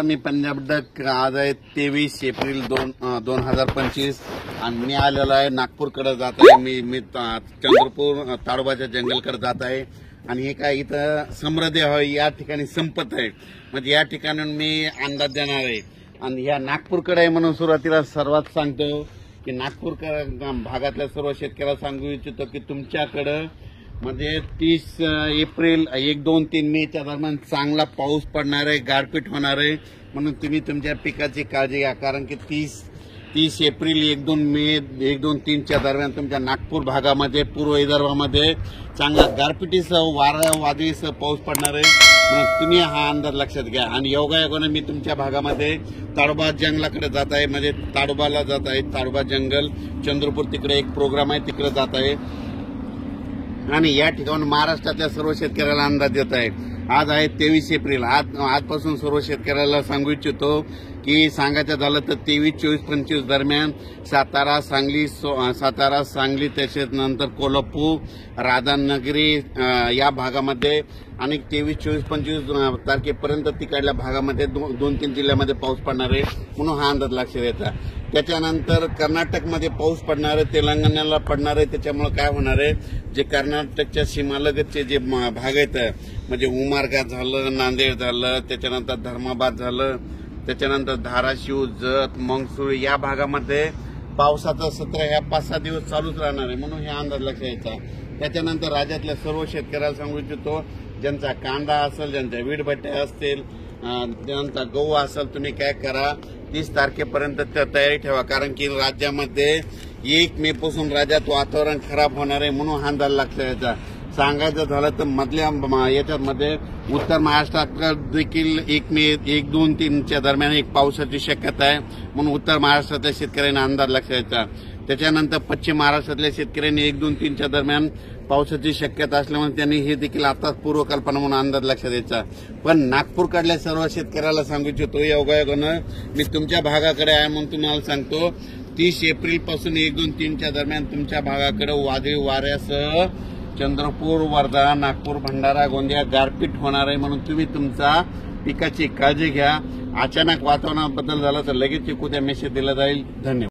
मी Punjab duck आज आहे 23 April 2025 आणि मी आलेलो आहे नागपूरकडे जात आहे। मी चंद्रपूर ताडोबाच्या जंगलकडे जात आहे आणि हे काय इथं समृद्धी या ठिकाणी संपत आहे, म्हणजे या ठिकाणून मी अंदाज देणार आहे। आणि ह्या नागपूरकडे आहे म्हणून सुरुवातीला सर्वात सांगतो की नागपूर भागातल्या सर्व शेतकऱ्याला सांगू इच्छितो की तुमच्याकडे म्हणजे 30 एप्रिल 1, 2, 3 मेच्या दरम्यान चांगला पाऊस पडणार आहे, गारपीट होणार आहे, म्हणून तुम्ही तुमच्या पिकाची काळजी घ्या। कारण की 30 एप्रिल 1, 2 मे 1, 2, 3च्या दरम्यान तुमच्या नागपूर भागामध्ये पूर्व विदर्भामध्ये चांगला गारपिटीसह वादळीसह पाऊस पडणार आहे, म्हणून तुम्ही हा अंदाज लक्षात घ्या। आणि योगायोगाने मी तुमच्या भागामध्ये ताडोबा जंगलाकडे जात आहे, म्हणजे ताडोबाला जात आहे, ताडोबा जंगल चंद्रपूर तिकडे एक प्रोग्राम आहे, तिकडे जात आहे आणि या ठिकाणी महाराष्ट्रातल्या सर्व शेतकऱ्याला अंदाज देत आहे। आज आहे 23 एप्रिल। आजपासून सर्व शेतकऱ्याला सांगू इच्छितो की सांगायचं झालं तर 23, 24, 25 दरम्यान सातारा, सांगली तसेच नंतर कोल्हापूर, राधानगरी या भागामध्ये आणि 23, 24, 25 तारखेपर्यंत तिकडल्या भागामध्ये 2-3 जिल्ह्यामध्ये पाऊस पडणार आहे, म्हणून हा अंदाज लक्षात येतो। त्याच्यानंतर कर्नाटकमध्ये पाऊस पडणार आहे, तेलंगणाला पडणार आहे। त्याच्यामुळे काय होणार आहे, जे कर्नाटकच्या सीमालगतचे जे भाग आहेत म्हणजे उमरगा झालं, नांदेड झालं, त्याच्यानंतर धर्माबाद झालं, त्याच्यानंतर धाराशिव, जत, मंगसूळ या भागामध्ये पावसाचं सत्र ह्या 5-6 दिवस चालूच राहणार आहे, म्हणून हे अंदाज लक्षात यायचा। त्याच्यानंतर राज्यातल्या सर्व शेतकऱ्याला सांगू इच्छितो, ज्यांचा कांदा असेल, ज्यांच्या वीटभट्ट्या असतील, ज्यांचा गहू असेल, तुम्ही काय करा 30 तारखेपर्यंत तयारी ठेवा। कारण की राज्यामध्ये 1 मे पासून राज्यात वातावरण खराब होणार आहे, म्हणून हा अंदाज लक्षात यायचा। सांगायचं झालं तर मधल्या याच्यामध्ये उत्तर महाराष्ट्रात देखील 1 मे 1, 2, 3च्या दरम्यान एक पावसाची शक्यता आहे, म्हणून उत्तर महाराष्ट्रातल्या शेतकऱ्यांना अंदाज लक्षात यायचा। त्याच्यानंतर पश्चिम महाराष्ट्रातल्या शेतकऱ्यांनी 1, 2, 3च्या दरम्यान पावसाची शक्यता असल्यामुळे त्यांनी हे देखील आताच पूर्वकल्पना म्हणून अंदाज लक्षात यायचा। पण नागपूरकडल्या सर्व शेतकऱ्याला सांगू इच्छितो, योगायोगानं मी तुमच्या भागाकडे आहे म्हणून तुम्हाला सांगतो 30 एप्रिल पासून 1, 2, 3च्या दरम्यान तुमच्या भागाकडे वादळी वाऱ्यासह चंद्रपूर, वर्धा, नागपूर, भंडारा, गोंदिया गारपीट होणार आहे, म्हणून तुम्ही तुमचा पिकाची काळजी घ्या। अचानक वातावरणात बदल झाला तर लगेच उद्या मेसेज दिला जाईल। धन्यवाद।